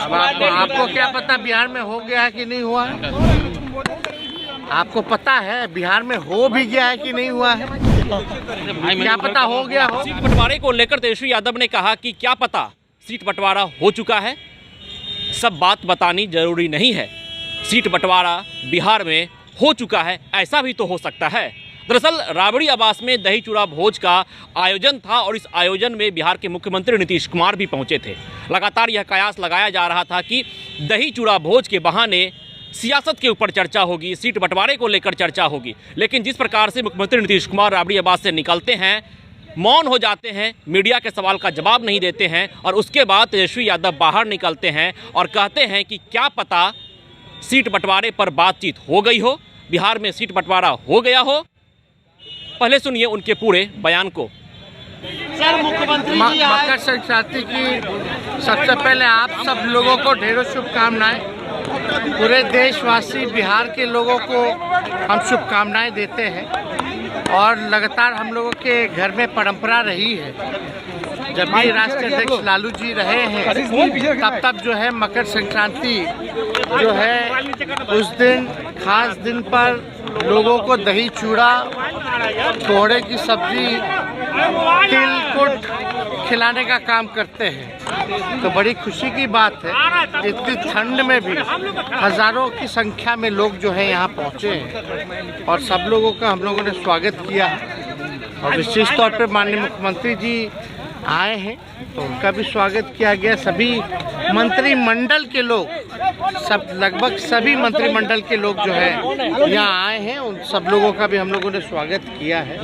अब आपको क्या पता बिहार में हो गया है कि नहीं हुआ है? आपको पता है बिहार में हो भी गया है कि नहीं हुआ है? क्या पता हो गया हो? सीट बंटवारे को लेकर तेजस्वी यादव ने कहा कि क्या पता सीट बंटवारा हो चुका है, सब बात बतानी जरूरी नहीं है। सीट बंटवारा बिहार में हो चुका है, ऐसा भी तो हो सकता है। दरअसल राबड़ी आवास में दही चूड़ा भोज का आयोजन था और इस आयोजन में बिहार के मुख्यमंत्री नीतीश कुमार भी पहुंचे थे। लगातार यह कयास लगाया जा रहा था कि दही चूड़ा भोज के बहाने सियासत के ऊपर चर्चा होगी, सीट बंटवारे को लेकर चर्चा होगी। लेकिन जिस प्रकार से मुख्यमंत्री नीतीश कुमार राबड़ी आवास से निकलते हैं, मौन हो जाते हैं, मीडिया के सवाल का जवाब नहीं देते हैं और उसके बाद तेजस्वी यादव बाहर निकलते हैं और कहते हैं कि क्या पता सीट बंटवारे पर बातचीत हो गई हो, बिहार में सीट बंटवारा हो गया हो। पहले सुनिए उनके पूरे बयान को। सर, मुख्यमंत्री मकर संक्रांति की सबसे पहले आप सब लोगों को ढेरों शुभकामनाएं। पूरे देशवासी बिहार के लोगों को हम शुभकामनाएं देते हैं और लगातार हम लोगों के घर में परंपरा रही है, जब भी राष्ट्रीय अध्यक्ष लालू जी रहे हैं तब जो है मकर संक्रांति जो है उस दिन खास दिन पर लोगों को दही चूड़ा, कोहड़े की सब्जी, तिल कुट खिलाने का काम करते हैं। तो बड़ी खुशी की बात है, इतनी ठंड में भी हजारों की संख्या में लोग जो है यहाँ पहुँचे हैं और सब लोगों का हम लोगों ने स्वागत किया और विशेष तौर पर माननीय मुख्यमंत्री जी आए हैं तो उनका भी स्वागत किया गया। सभी मंत्रिमंडल के लोग, सब लगभग सभी मंत्रिमंडल के लोग जो है यहाँ आए हैं, उन सब लोगों का भी हम लोगों ने स्वागत किया है।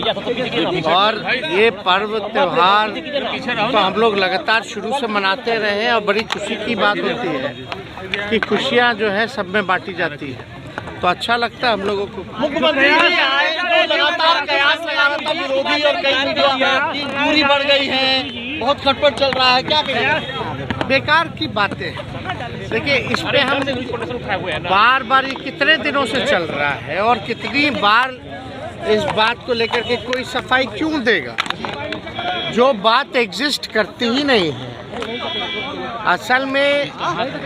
और ये पर्व त्योहार तो हम लोग लगातार शुरू से मनाते रहे हैं और बड़ी खुशी की बात होती है कि खुशियाँ जो है सब में बांटी जाती है, तो अच्छा लगता है हम लोगों को। मुख्यमंत्री आए तो लगातार कयास लगा रहा था विरोधी और कई मीडिया की दूरी बढ़ गई है, बहुत खटपट चल रहा है, क्या कहें? बेकार की बातें। देखिए, इस पे हम बार बार ये कितने दिनों से चल रहा है और कितनी बार इस बात को लेकर के कोई सफाई क्यों देगा जो बात एग्जिस्ट करती ही नहीं है। असल में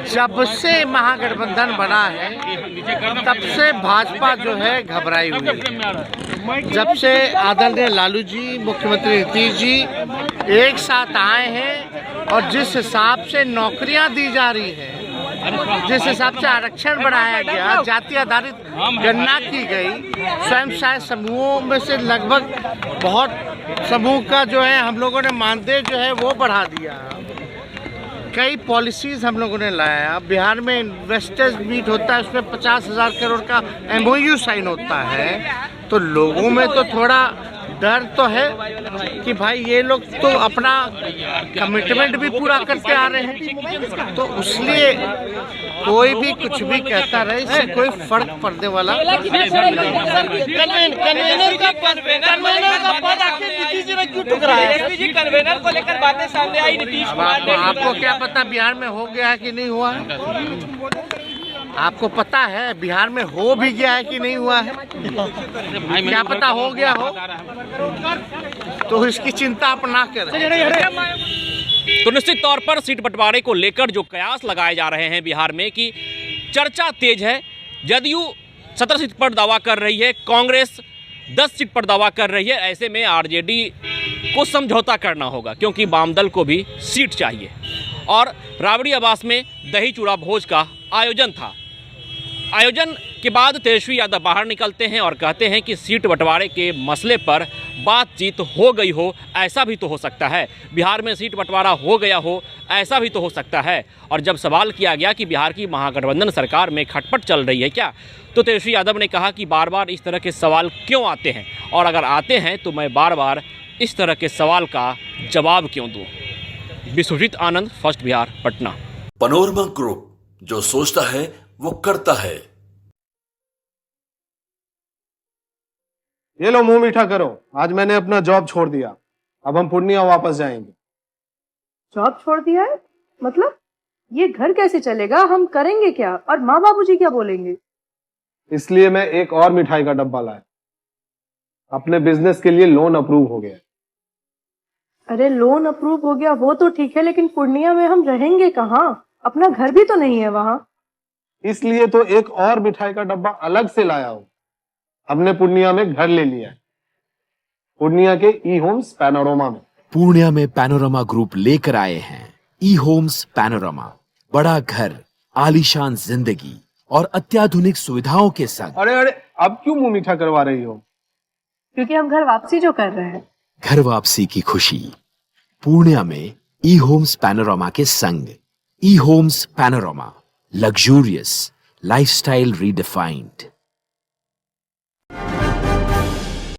जब से महागठबंधन बना है तब से भाजपा जो है घबराई हुई है। जब से आदरणीय लालू जी, मुख्यमंत्री नीतीश जी एक साथ आए हैं और जिस हिसाब से नौकरियां दी जा रही है, जिस हिसाब से आरक्षण बढ़ाया गया, जाति आधारित गणना की गई, स्वयं सहायता समूहों में से लगभग बहुत समूह का जो है हम लोगों ने मानदेय जो है वो बढ़ा दिया, कई पॉलिसीज़ हम लोगों ने लाया। बिहार में इन्वेस्टर्स मीट होता है, उसमें 50,000 करोड़ का MOU साइन होता है, तो लोगों में तो थोड़ा डर तो है कि भाई ये लोग तो अपना कमिटमेंट भी पूरा करते आ रहे हैं, तो इसलिए कोई भी कुछ भी कहता रहे, इससे कोई फर्क पड़ने वाला। आपको क्या पता बिहार में हो गया है कि नहीं हुआ है? आपको पता है बिहार में हो भी गया है कि नहीं हुआ है? क्या पता हो गया हो? तो इसकी चिंता आप ना करें। तो निश्चित तौर पर सीट बंटवारे को लेकर जो कयास लगाए जा रहे हैं बिहार में कि चर्चा तेज है। जदयू 17 सीट पर दावा कर रही है, कांग्रेस 10 सीट पर दावा कर रही है। ऐसे में आरजेडी को समझौता करना होगा क्योंकि वामदल को भी सीट चाहिए। और राबड़ी आवास में दही चूड़ा भोज का आयोजन था। आयोजन के बाद तेजस्वी यादव बाहर निकलते हैं और कहते हैं कि सीट बंटवारे के मसले पर बातचीत हो गई हो, ऐसा भी तो हो सकता है। बिहार में सीट बंटवारा हो गया हो, ऐसा भी तो हो सकता है। और जब सवाल किया गया कि बिहार की महागठबंधन सरकार में खटपट चल रही है क्या, तो तेजस्वी यादव ने कहा कि बार बार इस तरह के सवाल क्यों आते हैं और अगर आते हैं तो मैं बार बार इस तरह के सवाल का जवाब क्यों दूँ। Vishwajeet Anand, first Bihar, Patna. Panorama group, जो सोचता है वो करता है। ये लो, मुंह मीठा करो। आज मैंने अपना जॉब छोड़ दिया, अब हम पूर्णिया वापस जाएंगे। जॉब छोड़ दिया है? मतलब ये घर कैसे चलेगा? हम करेंगे क्या? और माँ बाबूजी क्या बोलेंगे? इसलिए मैं एक और मिठाई का डब्बा लाया। अपने बिजनेस के लिए लोन अप्रूव हो गया। अरे लोन अप्रूव हो गया वो तो ठीक है, लेकिन पूर्णिया में हम रहेंगे कहाँ? अपना घर भी तो नहीं है वहाँ। इसलिए तो एक और मिठाई का डब्बा अलग से लाया हूं। हमने पूर्णिया में घर ले लिया है, पूर्णिया के ई होम्स पैनोरमा में। पूर्णिया में पैनोरमा ग्रुप लेकर आए हैं ई होम्स पैनोरमा। बड़ा घर, आलीशान जिंदगी और अत्याधुनिक सुविधाओं के संग। अरे अरे, अब क्यों मुंह मीठा करवा रही हो? क्योंकि हम घर वापसी जो कर रहे हैं। घर वापसी की खुशी पूर्णिया में ई होम्स पैनोरमा के संग। ई homes panorama, luxurious lifestyle redefined.